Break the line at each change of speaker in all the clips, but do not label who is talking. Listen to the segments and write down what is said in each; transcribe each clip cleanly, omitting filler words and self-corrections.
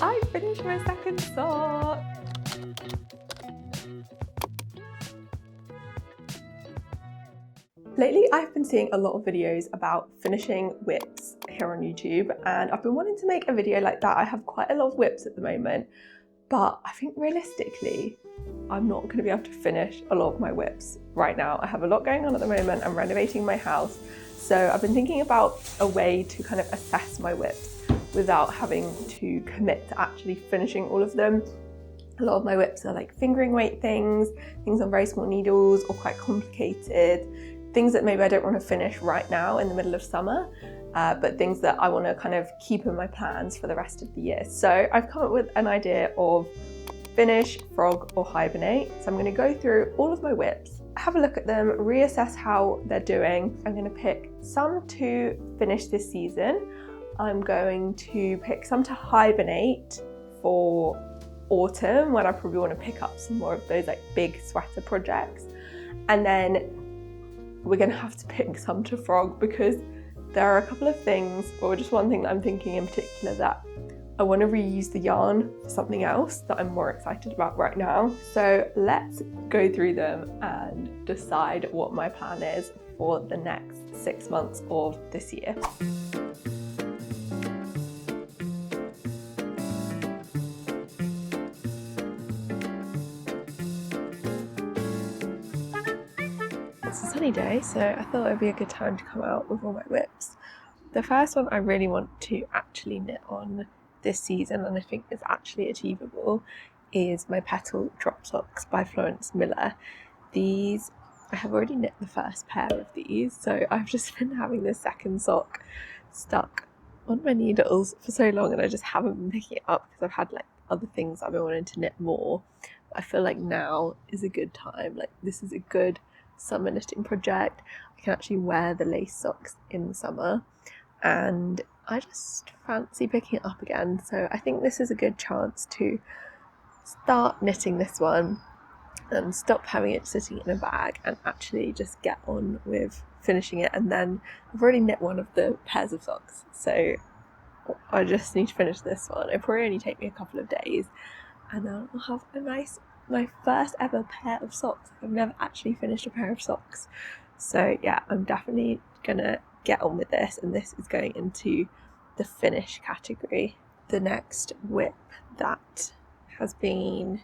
I finished my second sock. Lately, I've been seeing a lot of videos about finishing WIPs here on YouTube, and I've been wanting to make a video like that. I have quite a lot of WIPs at the moment, but I think realistically, I'm not going to be able to finish a lot of my WIPs right now. I have a lot going on at the moment. I'm renovating my house. So I've been thinking about a way to kind of assess my WIPs without having to commit to actually finishing all of them. A lot of my WIPs are like fingering weight things on very small needles, or quite complicated, things that maybe I don't want to finish right now in the middle of summer, but things that I want to kind of keep in my plans for the rest of the year. So I've come up with an idea of finish, frog, or hibernate. So I'm going to go through all of my WIPs, have a look at them, reassess how they're doing. I'm going to pick some to finish this season. I'm going to pick some to hibernate for autumn, when I probably want to pick up some more of those like big sweater projects. And then we're going to have to pick some to frog, because there are a couple of things, or just one thing that I'm thinking in particular, that I want to reuse the yarn for something else that I'm more excited about right now. So let's go through them and decide what my plan is for the next 6 months of this year. It's a sunny day, so I thought it would be a good time to come out with all my WIPs. The first one I really want to actually knit on this season, and I think is actually achievable, is my Petal drop socks by Florence Miller. These, I have already knit the first pair of these, so I've just been having this second sock stuck on my needles for so long, and I just haven't been picking it up because I've had like other things I've been wanting to knit more. But I feel like now is a good time. Like, this is a good summer knitting project. I can actually wear the lace socks in the summer, and I just fancy picking it up again. So I think this is a good chance to start knitting this one and stop having it sitting in a bag and actually just get on with finishing it. And then I've already knit one of the pairs of socks, so I just need to finish this one. It'll probably only take me a couple of days, and then I'll have my first ever pair of socks. I've never actually finished a pair of socks. So yeah, I'm definitely gonna get on with this, and this is going into the finish category. The next WIP that has been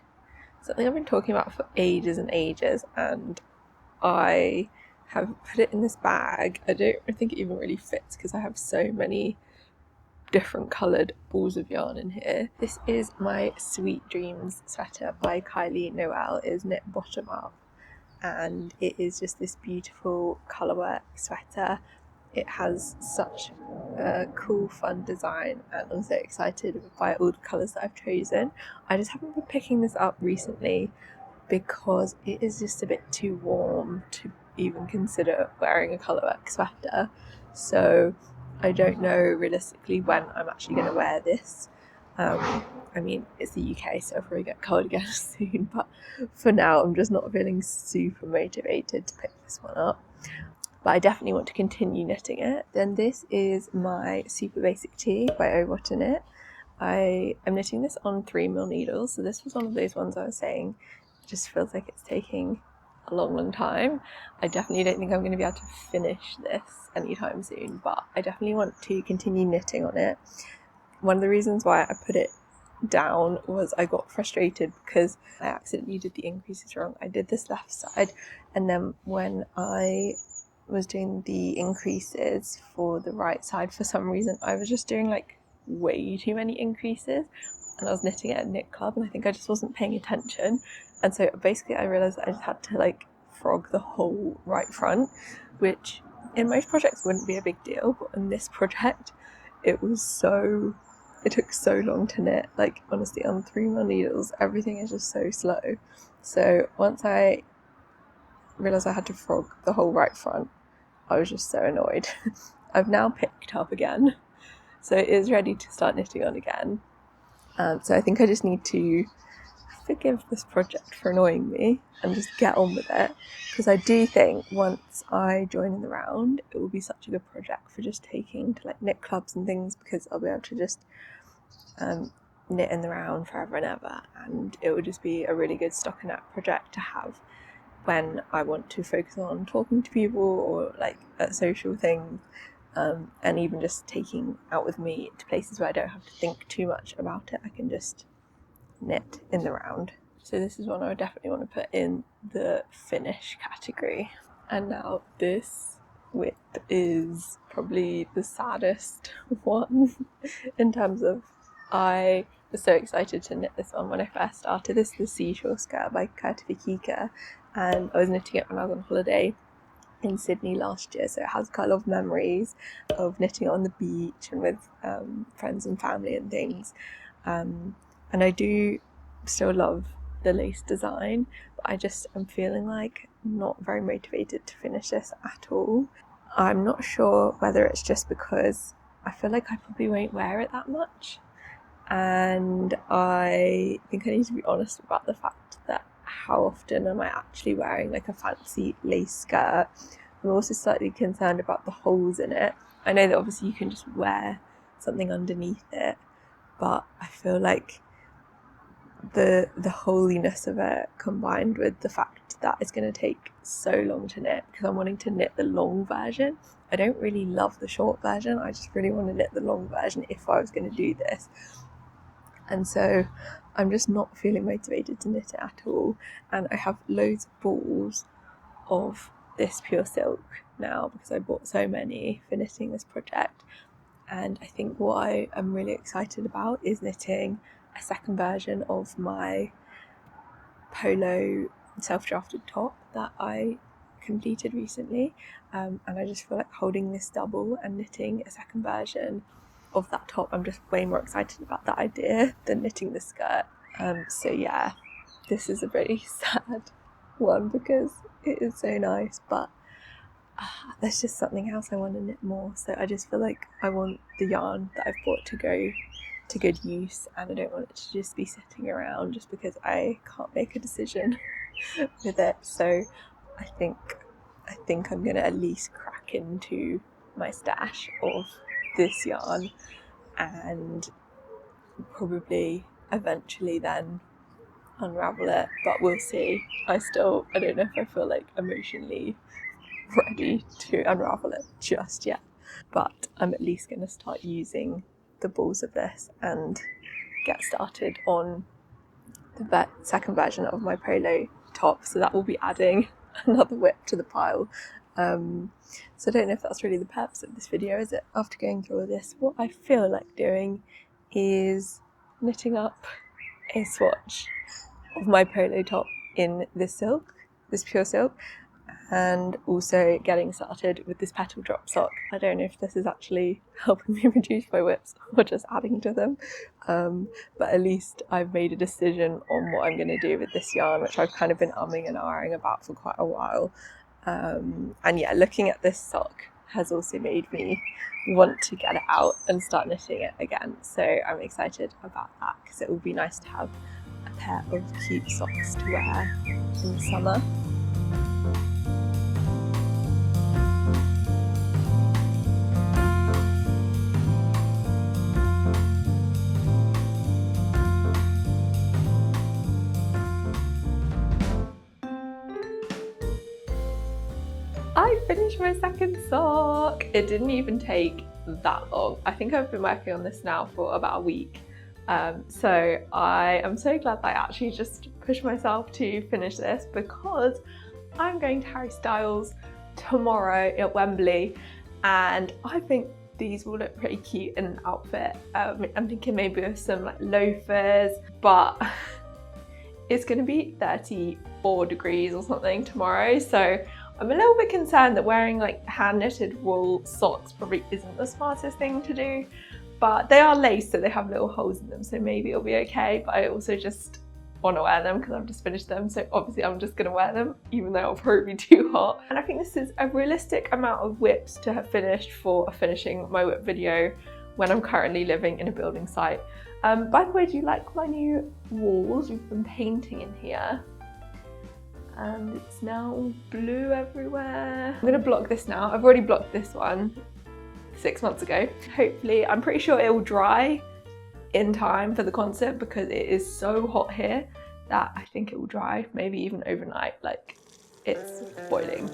something I've been talking about for ages and ages, and I have put it in this bag. I think it even really fits because I have so many different coloured balls of yarn in here. This is my Sweet Dreams sweater by Kylie Noel. It is knit bottom up, and it is just this beautiful colourwork sweater. It has such a cool, fun design, and I'm so excited by all the colours that I've chosen. I just haven't been picking this up recently because it is just a bit too warm to even consider wearing a colourwork sweater. So I don't know realistically when I'm actually going to wear this. I mean, it's the UK, so I'll probably get cold again soon, but for now I'm just not feeling super motivated to pick this one up. But I definitely want to continue knitting it. Then this is my Super Basic Tee by Oh What a Knit. I am knitting this on 3mm needles, so this was one of those ones I was saying it just feels like it's taking a long time. I definitely don't think I'm going to be able to finish this anytime soon, but I definitely want to continue knitting on it. One of the reasons why I put it down was I got frustrated because I accidentally did the increases wrong. I did this left side, and then when I was doing the increases for the right side, for some reason I was just doing like way too many increases, and I was knitting at a knit club, and I think I just wasn't paying attention, and so basically I realised that I just had to like frog the whole right front, which in most projects wouldn't be a big deal, but in this project it took so long to knit. Like, honestly, on 3mm needles everything is just so slow. So once I realised I had to frog the whole right front, I was just so annoyed. I've now picked up again, so it is ready to start knitting on again. So I think I just need to forgive this project for annoying me and just get on with it, because I do think once I join in the round it will be such a good project for just taking to like knit clubs and things, because I'll be able to just knit in the round forever and ever, and it would just be a really good stockinette project to have when I want to focus on talking to people or like at social things, and even just taking out with me to places where I don't have to think too much about it. I can just knit in the round. So this is one I would definitely want to put in the finish category. And now this WIP is probably the saddest one in terms of, I was so excited to knit this one when I first started. This is the Seashore skirt by Kika, and I was knitting it when I was on holiday in Sydney last year, so it has quite a lot of memories of knitting on the beach and with friends and family and things, and I do still love the lace design, but I just am feeling like not very motivated to finish this at all. I'm not sure whether it's just because I feel like I probably won't wear it that much, and I think I need to be honest about the fact that how often am I actually wearing like a fancy lace skirt. I'm also slightly concerned about the holes in it. I know that obviously you can just wear something underneath it, but I feel like the holiness of it, combined with the fact that it's going to take so long to knit, because I'm wanting to knit the long version. I don't really love the short version, I just really want to knit the long version if I was going to do this. And so I'm just not feeling motivated to knit it at all. And I have loads of balls of this pure silk now because I bought so many for knitting this project. And I think what I am really excited about is knitting a second version of my polo self-drafted top that I completed recently. And I just feel like holding this double and knitting a second version of that top, I'm just way more excited about that idea than knitting the skirt. So yeah, this is a very sad one because it is so nice, but there's just something else I want to knit more. So I just feel like I want the yarn that I've bought to go to good use, and I don't want it to just be sitting around just because I can't make a decision with it. So I think I'm gonna at least crack into my stash of this yarn and probably eventually then unravel it, but we'll see. I don't know if I feel like emotionally ready to unravel it just yet, but I'm at least going to start using the balls of this and get started on the second version of my polo top, so that will be adding another WIP to the pile. So I don't know if that's really the purpose of this video, is it? After going through all this, what I feel like doing is knitting up a swatch of my polo top in this pure silk, and also getting started with this Petal drop sock. I don't know if this is actually helping me reduce my WIPs or just adding to them, but at least I've made a decision on what I'm going to do with this yarn, which I've kind of been umming and ahhing about for quite a while. And yeah, looking at this sock has also made me want to get it out and start knitting it again. So I'm excited about that because it will be nice to have a pair of cute socks to wear in the summer. I finished my second sock. It didn't even take that long. I think I've been working on this now for about a week. So I am so glad that I actually just pushed myself to finish this, because I'm going to Harry Styles tomorrow at Wembley, and I think these will look pretty cute in an outfit. I'm thinking maybe with some like loafers, but it's going to be 34 degrees or something tomorrow, so I'm a little bit concerned that wearing like hand knitted wool socks probably isn't the smartest thing to do, but they are lace, so they have little holes in them, so maybe it'll be okay. But I also just want to wear them because I've just finished them, so obviously I'm just going to wear them even though it'll probably be too hot. And I think this is a realistic amount of WIPs to have finished for finishing my WIP video when I'm currently living in a building site. By the way, do you like my new walls? We've been painting in here, and it's now all blue everywhere. I'm gonna block this now. I've already blocked this one 6 months ago. Hopefully, I'm pretty sure it will dry in time for the concert because it is so hot here that I think it will dry, maybe even overnight. Like, it's boiling.